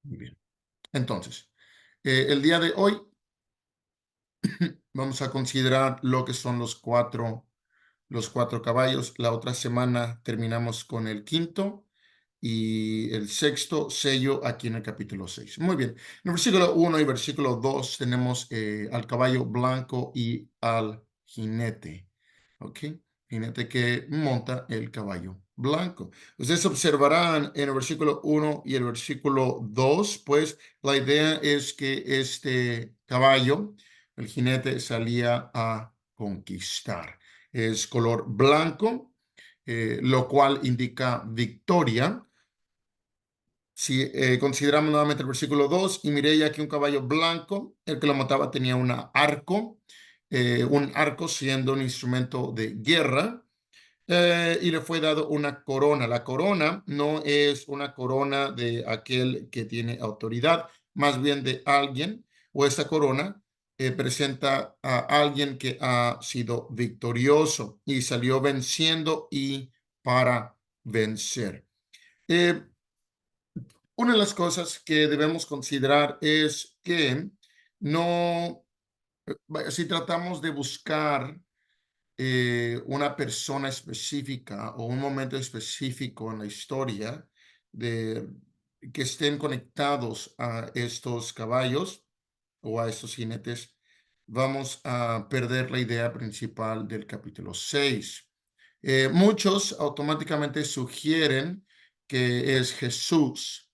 Muy bien. Entonces, el día de hoy vamos a considerar lo que son los cuatro caballos. La otra semana terminamos con el quinto y el sexto sello aquí en el capítulo 6. Muy bien. En el versículo 1 y versículo 2 tenemos al caballo blanco y al jinete. ¿Ok? Jinete que monta el caballo blanco. Ustedes observarán en el versículo 1 y el versículo 2, pues la idea es que este caballo, el jinete, salía a conquistar. Es color blanco, lo cual indica victoria. Si consideramos nuevamente el versículo 2, y miré ya aquí un caballo blanco, el que lo montaba tenía un arco siendo un instrumento de guerra, y le fue dado una corona. La corona no es una corona de aquel que tiene autoridad, más bien de alguien, o esta corona presenta a alguien que ha sido victorioso y salió venciendo y para vencer. Eh, una de las cosas que debemos considerar es que no, si tratamos de buscar una persona específica o un momento específico en la historia de que estén conectados a estos caballos o a estos jinetes, vamos a perder la idea principal del capítulo 6. Muchos automáticamente sugieren que es Jesús.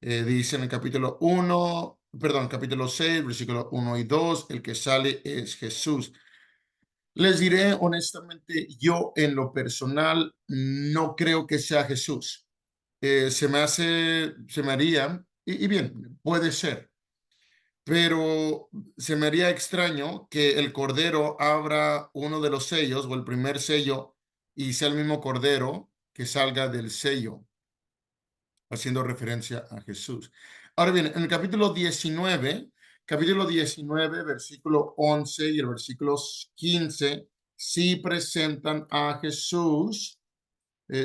Dice en el capítulo 1, perdón, capítulo 6, versículo 1 y 2, el que sale es Jesús. Les diré honestamente, yo en lo personal no creo que sea Jesús. Se me haría, y bien, puede ser, pero se me haría extraño que el cordero abra uno de los sellos o el primer sello y sea el mismo cordero que salga del sello, haciendo referencia a Jesús. Ahora bien, en el capítulo 19, versículo 11 y el versículo 15, sí presentan a Jesús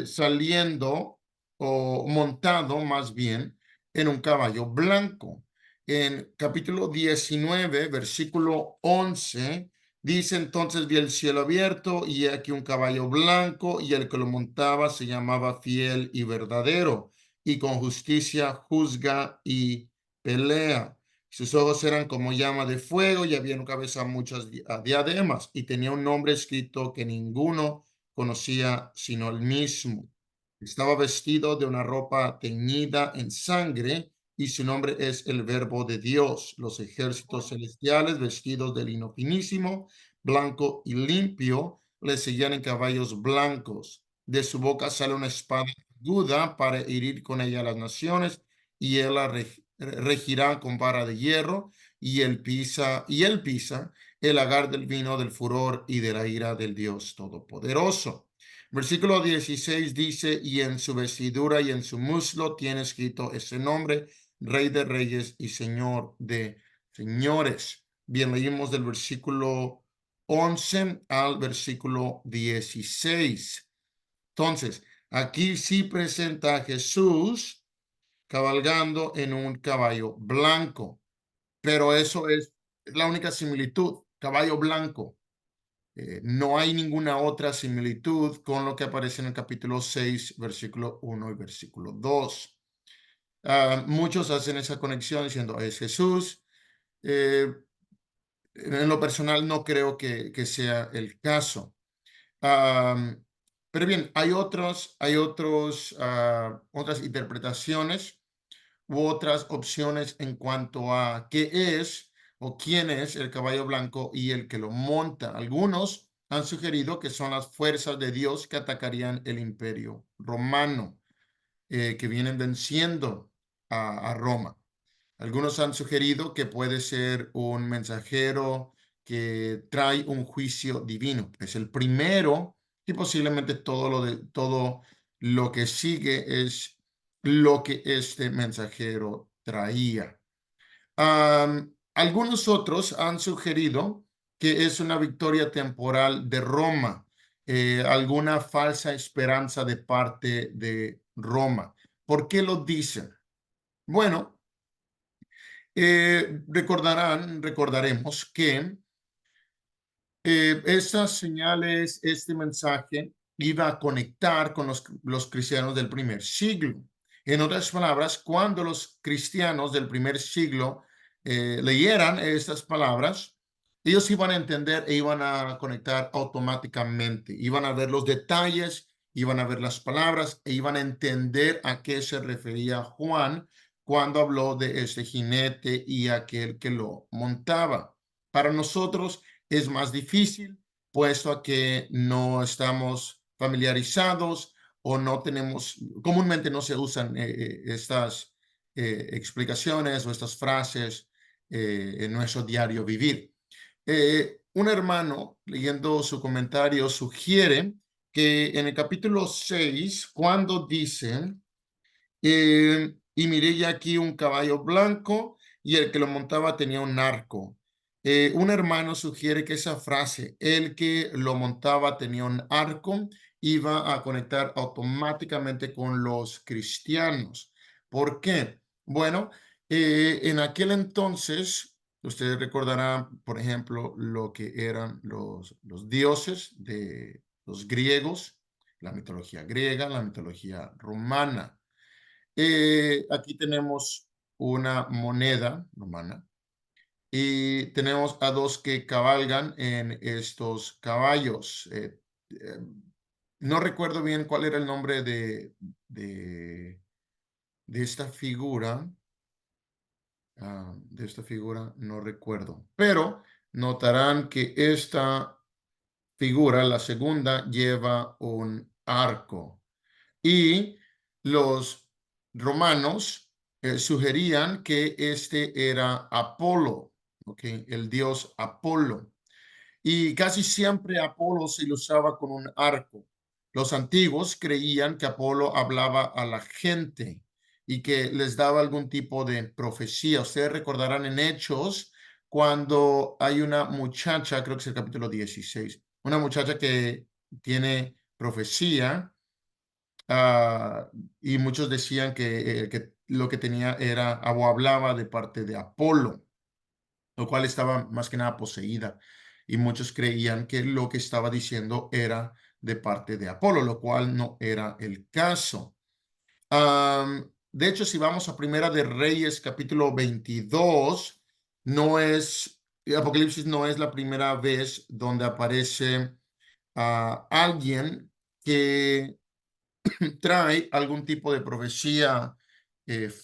saliendo o montado más bien en un caballo blanco. En capítulo 19, versículo 11, dice: entonces vi el cielo abierto y aquí un caballo blanco, y el que lo montaba se llamaba Fiel y Verdadero, y con justicia juzga y pelea. Sus ojos eran como llama de fuego y había en cabeza muchas diademas, y tenía un nombre escrito que ninguno conocía sino el mismo. Estaba vestido de una ropa teñida en sangre, y su nombre es el Verbo de Dios. Los ejércitos celestiales, vestidos de lino finísimo, blanco y limpio, le seguían en caballos blancos. De su boca sale una espada aguda para herir con ella a las naciones, y él la regirá con vara de hierro, y él pisa el lagar del vino del furor y de la ira del Dios Todopoderoso. Versículo 16 dice: y en su vestidura y en su muslo tiene escrito ese nombre: Rey de Reyes y Señor de Señores. Bien, leímos del versículo 11 al versículo 16. Entonces, aquí sí presenta a Jesús cabalgando en un caballo blanco, pero eso es la única similitud: caballo blanco. No hay ninguna otra similitud con lo que aparece en el capítulo 6, versículo 1 y versículo 2. Muchos hacen esa conexión diciendo es Jesús. Eh, en lo personal no creo que sea el caso. Pero bien, otras interpretaciones u otras opciones en cuanto a qué es o quién es el caballo blanco y el que lo monta. Algunos han sugerido que son las fuerzas de Dios que atacarían el imperio romano, que vienen venciendo a Roma. Algunos han sugerido que puede ser un mensajero que trae un juicio divino. Es el primero, y posiblemente todo lo que sigue es lo que este mensajero traía. Algunos otros han sugerido que es una victoria temporal de Roma, alguna falsa esperanza de parte de Roma. ¿Por qué lo dicen? Bueno, Recordaremos que estas señales, este mensaje iba a conectar con los cristianos del primer siglo. En otras palabras, cuando los cristianos del primer siglo leyeran estas palabras, ellos iban a entender e iban a conectar automáticamente. Iban a ver los detalles, iban a ver las palabras e iban a entender a qué se refería Juan cuando habló de este jinete y aquel que lo montaba. Para nosotros, es más difícil, puesto a que no estamos familiarizados o no tenemos, comúnmente no se usan estas explicaciones o estas frases en nuestro diario vivir. Un hermano, leyendo su comentario, sugiere que en el capítulo 6, cuando dicen y miré ya aquí un caballo blanco y el que lo montaba tenía un arco. Un hermano sugiere que esa frase, el que lo montaba tenía un arco, iba a conectar automáticamente con los cristianos. ¿Por qué? Bueno, en aquel entonces, ustedes recordarán, por ejemplo, lo que eran los dioses de los griegos, la mitología griega, la mitología romana. Aquí tenemos una moneda romana y tenemos a dos que cabalgan en estos caballos. No recuerdo bien cuál era el nombre de esta figura. De esta figura no recuerdo, pero notarán que esta figura, la segunda, lleva un arco. Y los romanos sugerían que este era Apolo, ¿ok? El dios Apolo. Y casi siempre Apolo se ilustraba con un arco. Los antiguos creían que Apolo hablaba a la gente y que les daba algún tipo de profecía. Ustedes recordarán en Hechos cuando hay una muchacha, creo que es el capítulo 16, una muchacha que tiene profecía. Y muchos decían que lo que tenía era o hablaba de parte de Apolo, lo cual estaba más que nada poseída. Y muchos creían que lo que estaba diciendo era de parte de Apolo, lo cual no era el caso. De hecho, si vamos a Primera de Reyes, capítulo 22, Apocalipsis no es la primera vez donde aparece alguien que trae algún tipo de profecía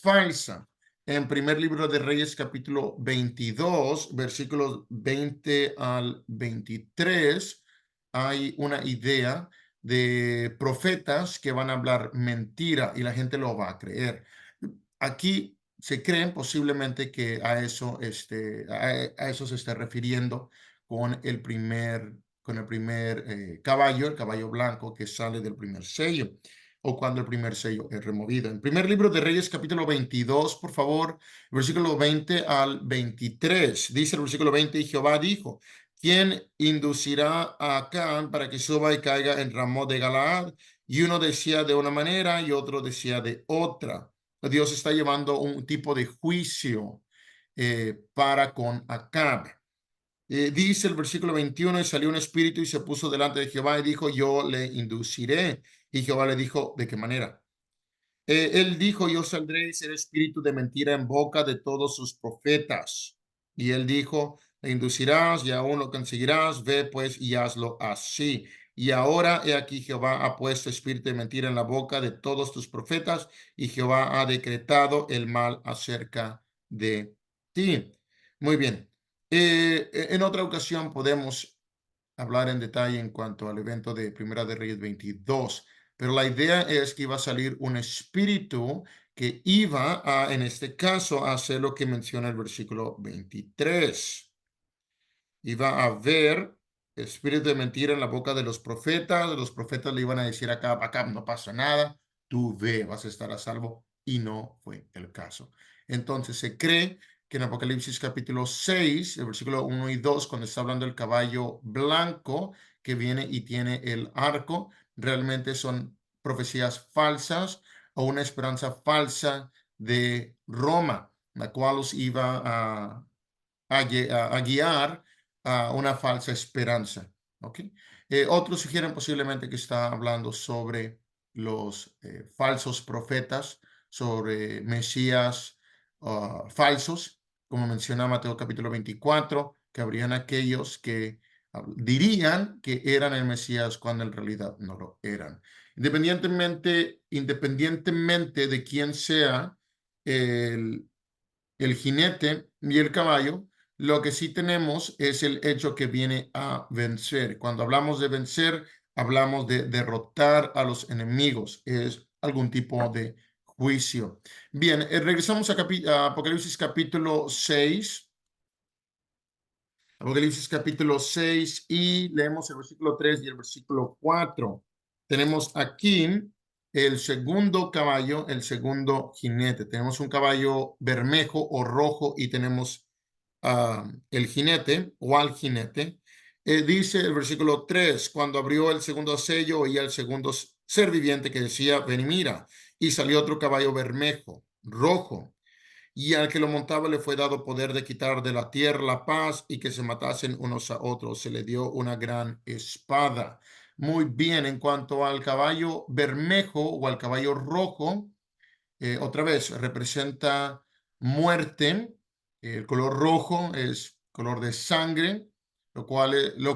falsa. En primer libro de Reyes, capítulo 22, versículos 20 al 23, hay una idea de profetas que van a hablar mentira y la gente lo va a creer. Aquí se creen posiblemente que a eso se está refiriendo con el primer caballo, el caballo blanco que sale del primer sello, o cuando el primer sello es removido. En primer libro de Reyes, capítulo 22, por favor, versículo 20 al 23. Dice el versículo 20, y Jehová dijo, ¿quién inducirá a Acán para que suba y caiga en Ramón de Galaad? Y uno decía de una manera y otro decía de otra. Dios está llevando un tipo de juicio para con Acab. Dice el versículo 21, y salió un espíritu y se puso delante de Jehová y dijo, yo le induciré. Y Jehová le dijo, ¿de qué manera? Él dijo, yo saldré y seré espíritu de mentira en boca de todos sus profetas. Y él dijo, le inducirás y aún lo conseguirás, ve pues y hazlo así. Y ahora he aquí Jehová ha puesto espíritu de mentira en la boca de todos tus profetas y Jehová ha decretado el mal acerca de ti. Muy bien. En otra ocasión podemos hablar en detalle en cuanto al evento de Primera de Reyes 22, pero la idea es que iba a salir un espíritu que iba a, en este caso, a hacer lo que menciona el versículo 23. Iba a haber espíritu de mentira en la boca de los profetas le iban a decir acá no pasa nada, tú ve, vas a estar a salvo, y no fue el caso. Entonces se cree que en Apocalipsis capítulo 6, el versículo 1 y 2, cuando está hablando del caballo blanco que viene y tiene el arco, realmente son profecías falsas o una esperanza falsa de Roma. la cual los iba a guiar a una falsa esperanza. ¿Okay? Otros sugieren posiblemente que está hablando sobre los falsos profetas, sobre mesías falsos, como menciona Mateo capítulo 24, que habrían aquellos que dirían que eran el Mesías cuando en realidad no lo eran. Independientemente de quién sea el, el jinete y el caballo, lo que sí tenemos es el hecho que viene a vencer. Cuando hablamos de vencer, hablamos de derrotar a los enemigos. Es algún tipo de juicio. Bien, regresamos a Apocalipsis capítulo 6. Apocalipsis capítulo 6 y leemos el versículo 3 y el versículo 4. Tenemos aquí el segundo caballo, el segundo jinete. Tenemos un caballo bermejo o rojo y tenemos el jinete o al jinete. Dice el versículo 3, cuando abrió el segundo sello, oía el segundo ser viviente que decía, ven y mira. Y salió otro caballo bermejo, rojo, y al que lo montaba le fue dado poder de quitar de la tierra la paz y que se matasen unos a otros. Se le dio una gran espada. Muy bien, en cuanto al caballo bermejo o al caballo rojo, otra vez representa muerte. El color rojo es color de sangre, lo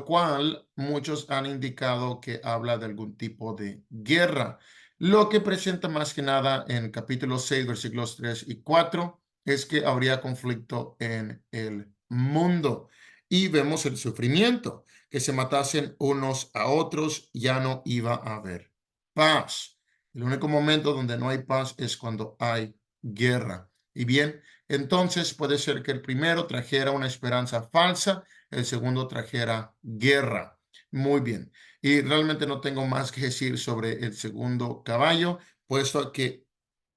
cual muchos han indicado que habla de algún tipo de guerra. Lo que presenta más que nada en capítulo 6, versículos 3 y 4, es que habría conflicto en el mundo. Y vemos el sufrimiento, que se matasen unos a otros, ya no iba a haber paz. El único momento donde no hay paz es cuando hay guerra. Y bien, entonces puede ser que el primero trajera una esperanza falsa, el segundo trajera guerra. Muy bien. Y realmente no tengo más que decir sobre el segundo caballo, puesto que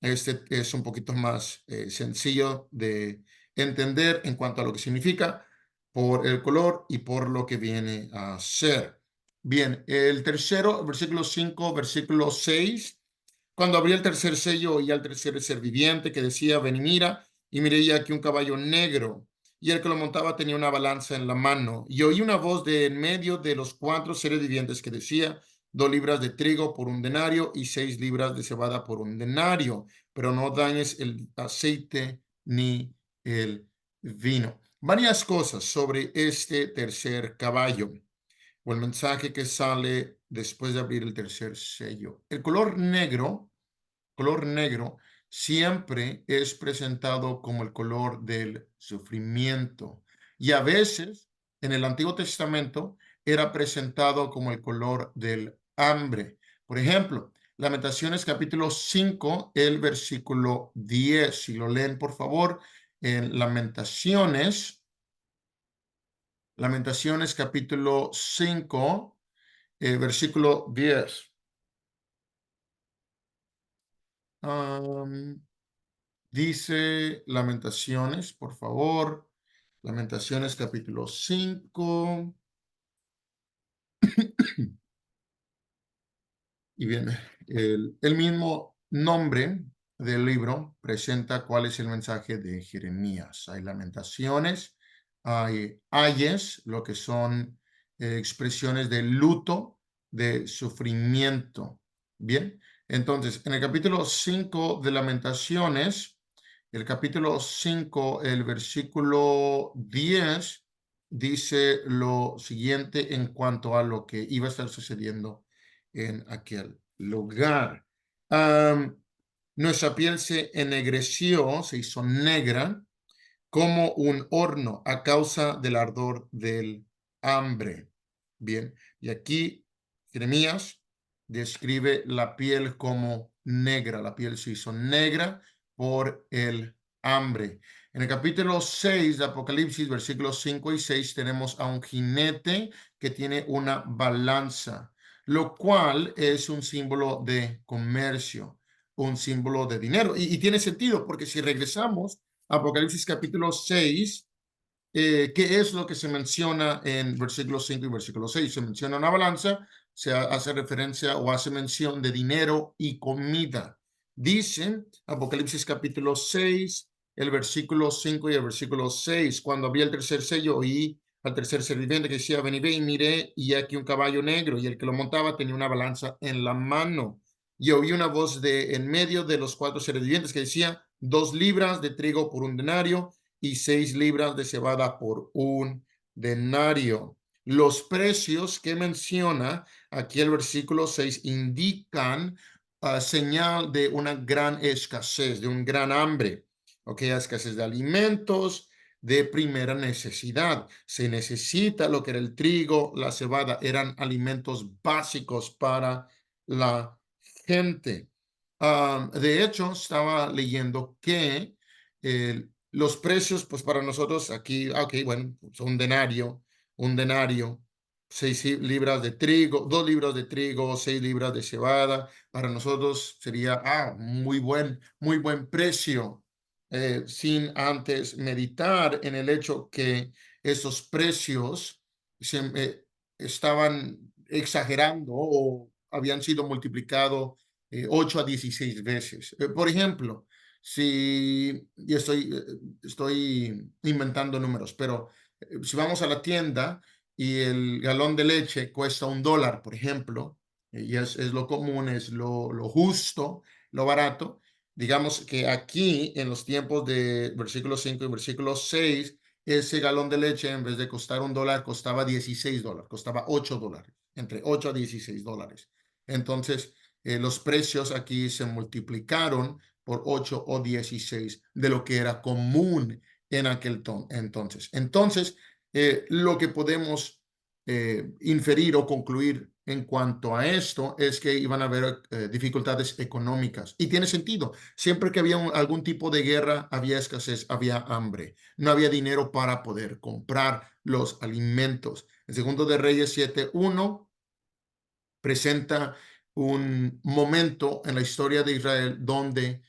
este es un poquito más sencillo de entender en cuanto a lo que significa por el color y por lo que viene a ser. Bien, el tercero, versículo 5, versículo 6. Cuando abrí el tercer sello, oí al tercer ser viviente que decía, ven y miré ya aquí un caballo negro, y el que lo montaba tenía una balanza en la mano. Y oí una voz de en medio de los cuatro seres vivientes que decía, 2 libras de trigo por un denario y 6 libras de cebada por un denario, pero no dañes el aceite ni el vino. Varias cosas sobre este tercer caballo o el mensaje que sale después de abrir el tercer sello. El color negro siempre es presentado como el color del sufrimiento y a veces en el Antiguo Testamento era presentado como el color del hambre. Por ejemplo, Lamentaciones capítulo 5, el versículo 10. Si lo leen, por favor, en Lamentaciones capítulo 5, versículo 10. Dice Lamentaciones, por favor. Lamentaciones capítulo 5. Y bien, el mismo nombre del libro presenta cuál es el mensaje de Jeremías. Hay lamentaciones, hay ayes, lo que son expresiones de luto, de sufrimiento. Bien, entonces, en el capítulo 5 de Lamentaciones, el capítulo 5, el versículo 10, dice lo siguiente en cuanto a lo que iba a estar sucediendo en aquel lugar. Nuestra piel se ennegreció, se hizo negra como un horno a causa del ardor del hambre. Bien, y aquí Jeremías describe la piel como negra. La piel se hizo negra por el hambre. En el capítulo 6 de Apocalipsis, versículos 5 y 6, tenemos a un jinete que tiene una balanza, lo cual es un símbolo de comercio, un símbolo de dinero. Y tiene sentido, porque si regresamos a Apocalipsis capítulo 6, ¿qué es lo que se menciona en versículos 5 y versículo 6? Se menciona una balanza, se hace referencia o hace mención de dinero y comida. Dice Apocalipsis capítulo 6, el versículo 5 y el versículo 6. Cuando abrí el tercer sello, oí al tercer ser viviente que decía, ven y ve, y miré, y aquí un caballo negro, y el que lo montaba tenía una balanza en la mano. Y oí una voz de en medio de los cuatro seres vivientes que decía, 2 libras de trigo por un denario, y 6 libras de cebada por un denario. Los precios que menciona aquí el versículo 6 indican señal de una gran escasez, de un gran hambre, ¿ok? Escasez de alimentos de primera necesidad. Se necesita lo que era el trigo, la cebada, eran alimentos básicos para la gente. De hecho, estaba leyendo que los precios, pues para nosotros aquí, ok, bueno, pues un denario, 6 libras de trigo, 2 libras de trigo, 6 libras de cebada. Para nosotros sería muy buen precio, sin antes meditar en el hecho que esos precios estaban exagerando o habían sido multiplicados 8 a 16 veces. Por ejemplo, si y estoy inventando números, pero si vamos a la tienda y el galón de leche cuesta $1, por ejemplo, y es lo común, es lo justo, lo barato. Digamos que aquí, en los tiempos de versículo 5 y versículo 6, ese galón de leche, en vez de costar $1, costaba $16, costaba $8, entre 8 a $16. Entonces, los precios aquí se multiplicaron por 8 o 16 de lo que era común en aquel entonces. Entonces, lo que podemos inferir o concluir en cuanto a esto es que iban a haber dificultades económicas. Y tiene sentido. Siempre que había algún tipo de guerra, había escasez, había hambre. No había dinero para poder comprar los alimentos. El segundo de Reyes 7:1 presenta un momento en la historia de Israel donde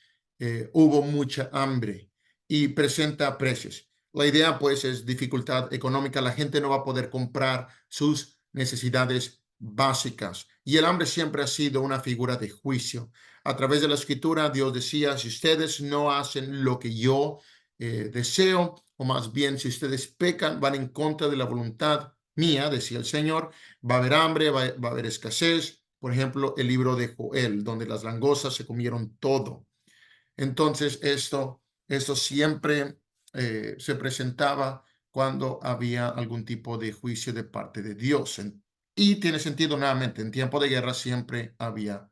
hubo mucha hambre y presenta precios. La idea, pues, es dificultad económica. La gente no va a poder comprar sus necesidades básicas. Y el hambre siempre ha sido una figura de juicio. A través de la escritura, Dios decía, si ustedes no hacen lo que yo deseo, o más bien si ustedes pecan, van en contra de la voluntad mía, decía el Señor, va a haber hambre, va a haber escasez. Por ejemplo, el libro de Joel, donde las langostas se comieron todo. Entonces, esto siempre se presentaba cuando había algún tipo de juicio de parte de Dios. Y tiene sentido nuevamente, en tiempo de guerra siempre había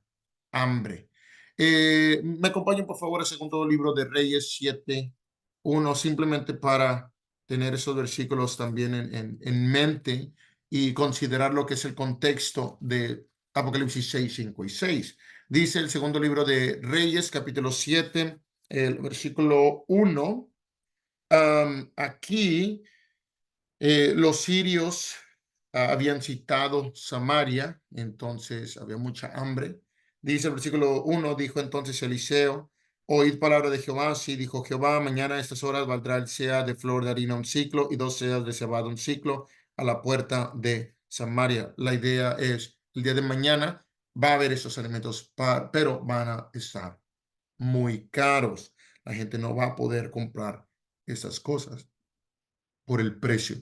hambre. Me acompañan, por favor, al segundo libro de Reyes 7:1, simplemente para tener esos versículos también en mente y considerar lo que es el contexto de Apocalipsis 6, 5 y 6. Dice el segundo libro de Reyes, capítulo 7, el versículo 1. Aquí los sirios habían citado Samaria, entonces había mucha hambre. Dice el versículo 1, dijo entonces Eliseo, oíd palabra de Jehová, sí dijo Jehová, mañana a estas horas valdrá el seah de flor de harina un ciclo y 2 seas de cebada un ciclo a la puerta de Samaria. La idea es, el día de mañana va a haber esos alimentos, pero van a estar muy caros. La gente no va a poder comprar esas cosas por el precio.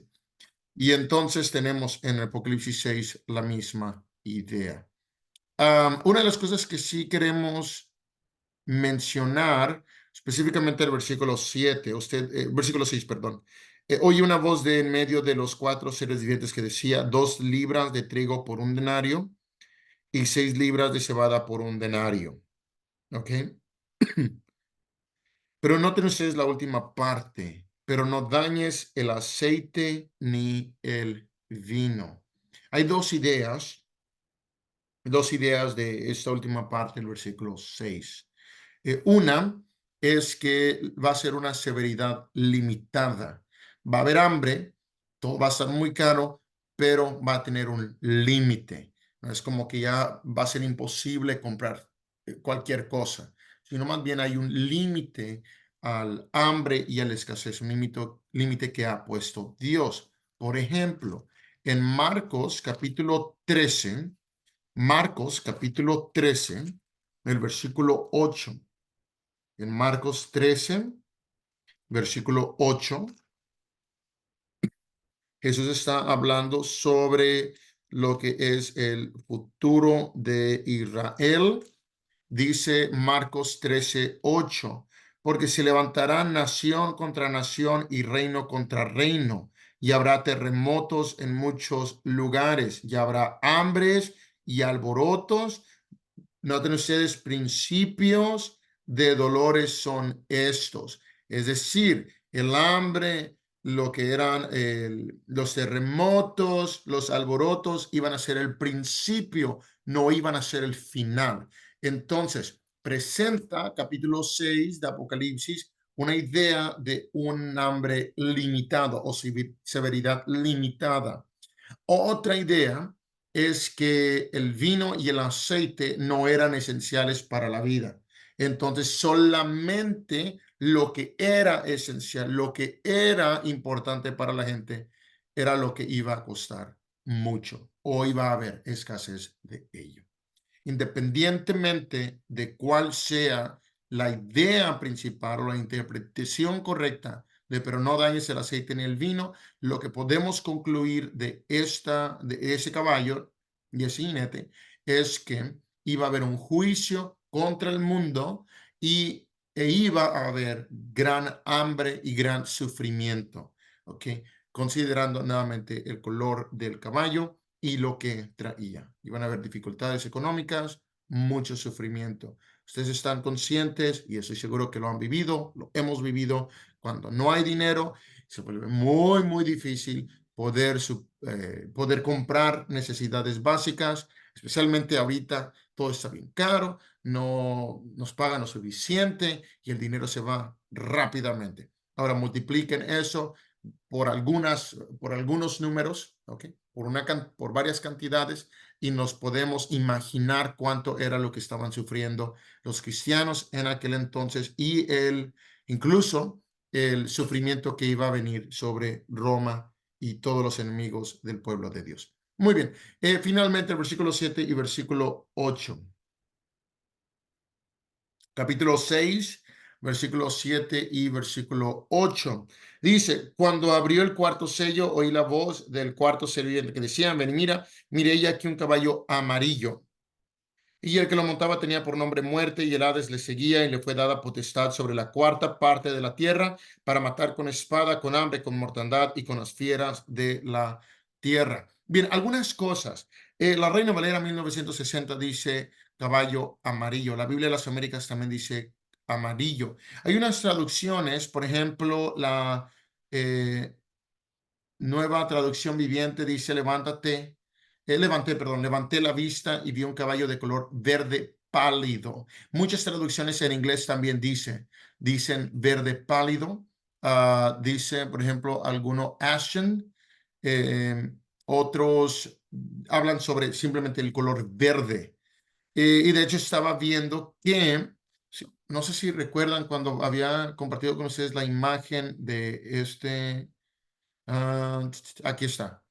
Y entonces tenemos en el Apocalipsis 6 la misma idea. Una de las cosas que sí queremos mencionar, específicamente el versículo 7, versículo 6, perdón. Oí una voz de en medio de los 4 seres vivientes que decía, 2 libras de trigo por un denario y 6 libras de cebada por un denario. ¿Ok? Pero noten ustedes la última parte, pero no dañes el aceite ni el vino. Hay dos ideas de esta última parte del versículo 6. Una es que va a ser una severidad limitada. Va a haber hambre, todo va a estar muy caro, pero va a tener un límite. No es como que ya va a ser imposible comprar cualquier cosa, sino más bien hay un límite al hambre y a la escasez, un límite que ha puesto Dios. Por ejemplo, en Marcos capítulo 13, el versículo 8. En Marcos 13, versículo 8. Jesús está hablando sobre lo que es el futuro de Israel. Dice Marcos 13:8, porque se levantará nación contra nación y reino contra reino, y habrá terremotos en muchos lugares, y habrá hambres y alborotos. Noten ustedes, principios de dolores son estos. Es decir, el hambre, lo que eran los terremotos, los alborotos, iban a ser el principio, no iban a ser el final. Entonces, presenta capítulo 6 de Apocalipsis una idea de un hambre limitado o severidad limitada. Otra idea es que el vino y el aceite no eran esenciales para la vida. Entonces, solamente lo que era esencial, lo que era importante para la gente, era lo que iba a costar mucho o iba a haber escasez de ello. Independientemente de cuál sea la idea principal o la interpretación correcta de pero no dañes el aceite ni el vino, lo que podemos concluir de ese caballo y ese jinete es que iba a haber un juicio contra el mundo e iba a haber gran hambre y gran sufrimiento, ¿ok? Considerando nuevamente el color del caballo y lo que traía. Iban a haber dificultades económicas, mucho sufrimiento. Ustedes están conscientes, y estoy seguro que lo han vivido, lo hemos vivido, cuando no hay dinero, se vuelve muy, muy difícil poder comprar necesidades básicas, especialmente ahorita todo está bien caro, no nos pagan lo suficiente y el dinero se va rápidamente. Ahora multipliquen eso por algunos números, ¿ok? Por varias cantidades y nos podemos imaginar cuánto era lo que estaban sufriendo los cristianos en aquel entonces y incluso el sufrimiento que iba a venir sobre Roma y todos los enemigos del pueblo de Dios. Muy bien, finalmente el versículo 7 y versículo 8. Capítulo 6, versículo 7 y versículo 8. Dice, cuando abrió el cuarto sello, oí la voz del cuarto sirviente que decía, ven y mira, mire ella aquí un caballo amarillo. Y el que lo montaba tenía por nombre Muerte, y el Hades le seguía, y le fue dada potestad sobre la cuarta parte de la tierra para matar con espada, con hambre, con mortandad y con las fieras de la tierra. Bien, algunas cosas. La Reina Valera 1960 dice caballo amarillo. La Biblia de las Américas también dice amarillo. Hay unas traducciones, por ejemplo, la eh, Nueva Traducción Viviente dice, levanté la vista y vi un caballo de color verde pálido. Muchas traducciones en inglés también dicen verde pálido. Dice, por ejemplo, alguno ashen. eh, Otros hablan sobre simplemente el color verde. Y de hecho estaba viendo que, no sé si recuerdan cuando había compartido con ustedes la imagen de aquí está.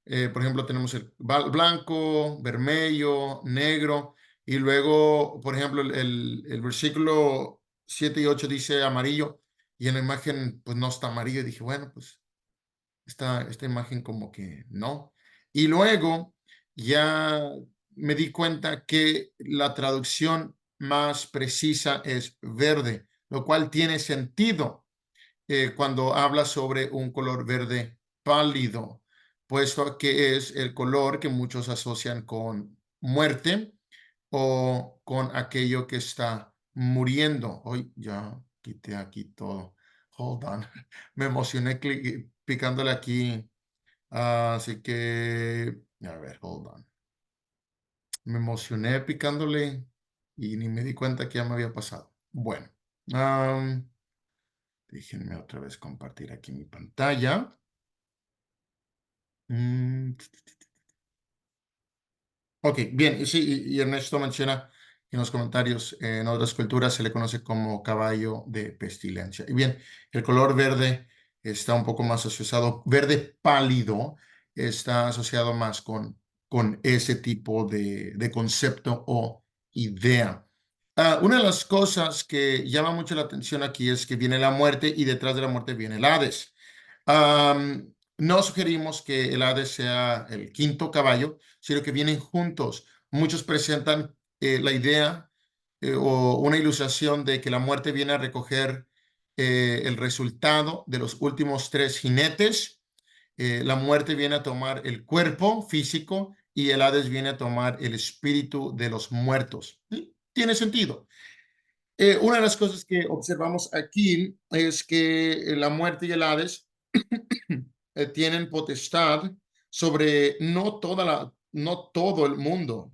Por ejemplo, tenemos el blanco, vermelho, negro, y luego, por ejemplo, el versículo 7 y 8 dice amarillo, y en la imagen, pues no está amarillo. Y dije, bueno, pues esta imagen como que no. Y luego ya me di cuenta que la traducción más precisa es verde, lo cual tiene sentido cuando habla sobre un color verde pálido, puesto que es el color que muchos asocian con muerte o con aquello que está muriendo. Hoy ya quité aquí todo. Hold on. Me emocioné picándole aquí. Así que, a ver, hold on. Me emocioné picándole y ni me di cuenta que ya me había pasado. Bueno. Déjenme otra vez compartir aquí mi pantalla. Mm, Ok, bien, y sí, y Ernesto menciona en los comentarios, en otras culturas se le conoce como caballo de pestilencia. Y bien, el color verde está un poco más asociado, verde pálido, está asociado más con ese tipo de concepto o idea. Una de las cosas que llama mucho la atención aquí es que viene la muerte y detrás de la muerte viene el Hades. No sugerimos que el Hades sea el quinto caballo, sino que vienen juntos. Muchos presentan la idea o una ilustración de que la muerte viene a recoger el resultado de los últimos tres jinetes. La muerte viene a tomar el cuerpo físico y el Hades viene a tomar el espíritu de los muertos. ¿Sí? Tiene sentido. Una de las cosas que observamos aquí es que la muerte y el Hades tienen potestad sobre no todo el mundo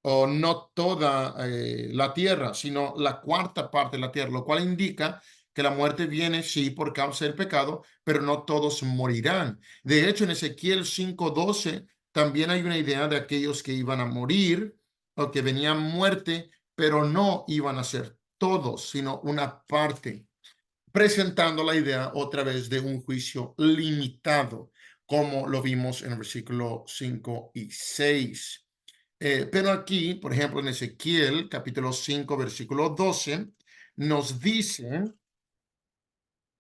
o no toda la tierra, sino la cuarta parte de la tierra, lo cual indica que la muerte viene, sí, por causa del pecado, pero no todos morirán. De hecho, en Ezequiel 5:12 también hay una idea de aquellos que iban a morir o que venían muerte, pero no iban a ser todos, sino una parte, presentando la idea otra vez de un juicio limitado, como lo vimos en el versículo 5 y 6. Pero aquí, por ejemplo, en Ezequiel capítulo 5, versículo 12, nos dice: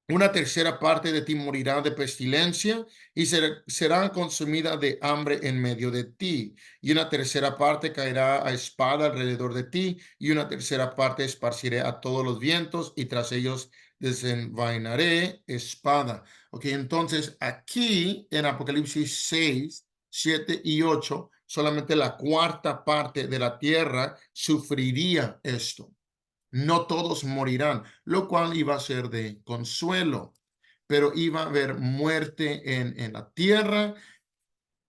una tercera parte de ti morirá de pestilencia y será consumida de hambre en medio de ti. Y una tercera parte caerá a espada alrededor de ti. Y una tercera parte esparciré a todos los vientos y tras ellos desenvainaré espada. Ok, entonces aquí en Apocalipsis 6, 7 y 8, solamente la cuarta parte de la tierra sufriría esto. No todos morirán, lo cual iba a ser de consuelo, pero iba a haber muerte en la tierra,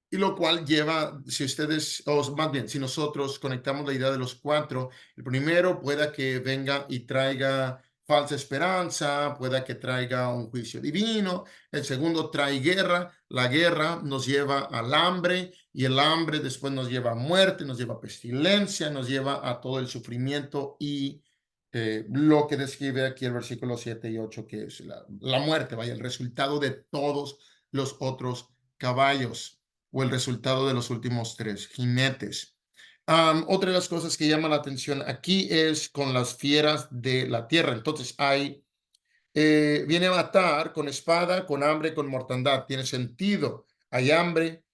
y lo cual lleva, si ustedes, o más bien, si nosotros conectamos la idea de los cuatro, el primero pueda que venga y traiga falsa esperanza, pueda que traiga un juicio divino, el segundo trae guerra, la guerra nos lleva al hambre y el hambre después nos lleva a muerte, nos lleva a pestilencia, nos lleva a todo el sufrimiento y lo que describe aquí el versículo 7 y 8, que es la muerte, vaya, el resultado de todos los otros caballos o el resultado de los últimos tres jinetes. Otra de las cosas que llama la atención aquí es con las fieras de la tierra. Entonces viene a matar con espada, con hambre, con mortandad. Tiene sentido. Hay hambre,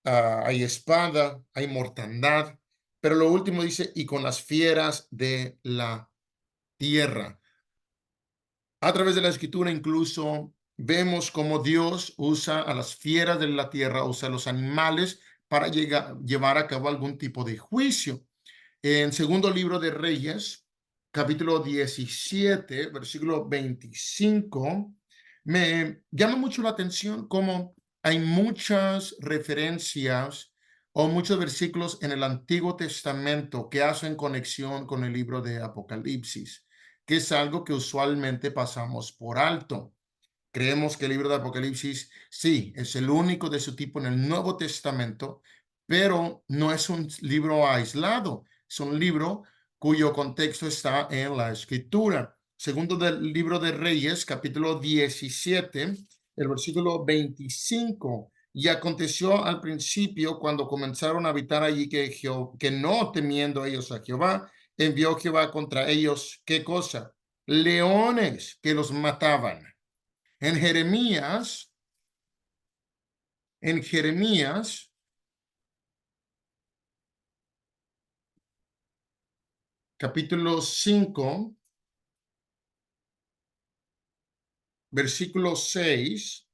hay espada, hay mortandad. Pero lo último dice, y con las fieras de la tierra. A través de la escritura incluso vemos cómo Dios usa a las fieras de la tierra, usa a los animales para llevar a cabo algún tipo de juicio. En segundo libro de Reyes, capítulo 17, versículo 25, me llama mucho la atención cómo hay muchas referencias o muchos versículos en el Antiguo Testamento que hacen conexión con el libro de Apocalipsis, que es algo que usualmente pasamos por alto. Creemos que el libro de Apocalipsis, sí, es el único de su tipo en el Nuevo Testamento, pero no es un libro aislado, es un libro cuyo contexto está en la Escritura. Segundo del libro de Reyes, capítulo 17, el versículo 25. Y aconteció al principio, cuando comenzaron a habitar allí, que no temiendo ellos a Jehová, envió Jehová contra ellos, ¿qué cosa? Leones que los mataban. En Jeremías, capítulo 5, versículo 6,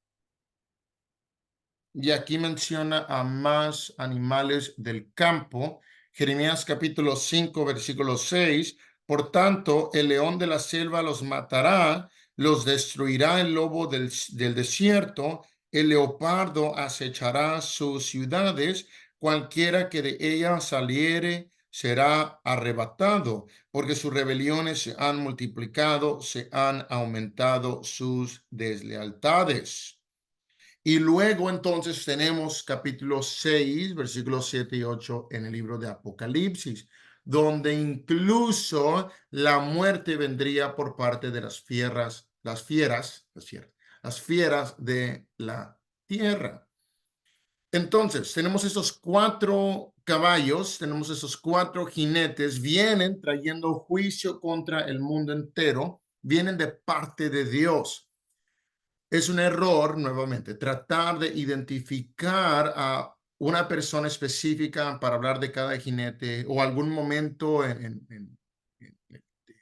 y aquí menciona a más animales del campo. Jeremías capítulo 5, versículo 6. Por tanto, el león de la selva los matará, los destruirá el lobo del desierto, el leopardo acechará sus ciudades, cualquiera que de ellas saliere será arrebatado, porque sus rebeliones se han multiplicado, se han aumentado sus deslealtades. Y luego entonces tenemos capítulo 6, versículos 7 y 8 en el libro de Apocalipsis, donde incluso la muerte vendría por parte de las fieras de la tierra. Entonces, tenemos estos cuatro caballos, tenemos esos 4 jinetes, vienen trayendo juicio contra el mundo entero, vienen de parte de Dios. Es un error, nuevamente, tratar de identificar a una persona específica para hablar de cada jinete o algún momento en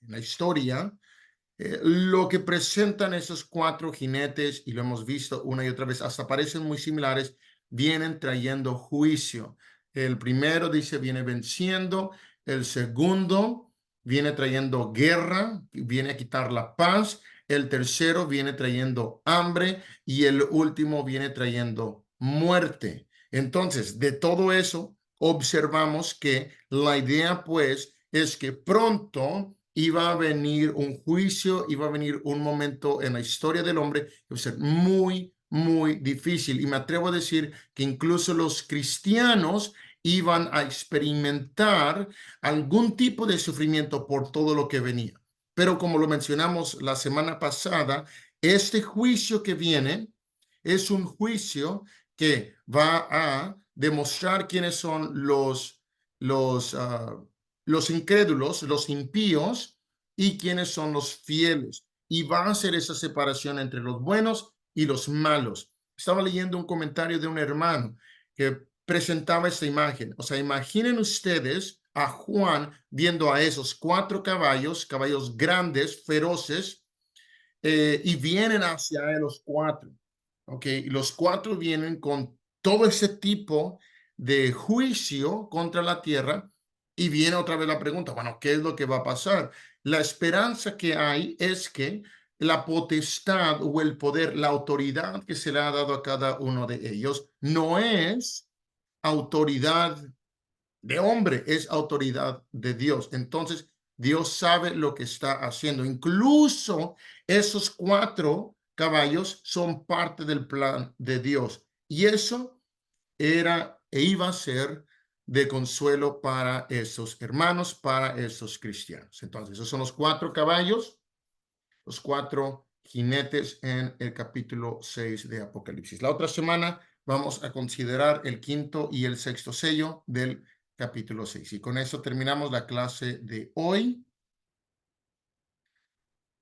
la historia. Lo que presentan esos 4 jinetes, y lo hemos visto una y otra vez, hasta parecen muy similares, vienen trayendo juicio. El primero dice viene venciendo, el segundo viene trayendo guerra, viene a quitar la paz, el tercero viene trayendo hambre y el último viene trayendo muerte. Entonces, de todo eso, observamos que la idea, pues, es que pronto iba a venir un juicio, iba a venir un momento en la historia del hombre que va a ser muy, muy difícil. Y me atrevo a decir que incluso los cristianos iban a experimentar algún tipo de sufrimiento por todo lo que venía. Pero como lo mencionamos la semana pasada, este juicio que viene es un juicio que va a demostrar quiénes son los incrédulos, los impíos, y quiénes son los fieles. Y va a hacer esa separación entre los buenos y los malos. Estaba leyendo un comentario de un hermano que presentaba esta imagen. O sea, imaginen ustedes a Juan viendo a esos 4 caballos, caballos grandes, feroces, y vienen hacia él los 4. ¿Ok? Y los 4 vienen con todo ese tipo de juicio contra la tierra. Y viene otra vez la pregunta, bueno, ¿qué es lo que va a pasar? La esperanza que hay es que la potestad o el poder, la autoridad que se le ha dado a cada uno de ellos, no es autoridad de hombre, es autoridad de Dios. Entonces, Dios sabe lo que está haciendo. Incluso esos 4 caballos son parte del plan de Dios. Y eso era e iba a ser de consuelo para esos hermanos, para esos cristianos. Entonces, esos son los 4 caballos, los 4 jinetes en el capítulo 6 de Apocalipsis. La otra semana vamos a considerar el quinto y el sexto sello del capítulo 6. Y con eso terminamos la clase de hoy.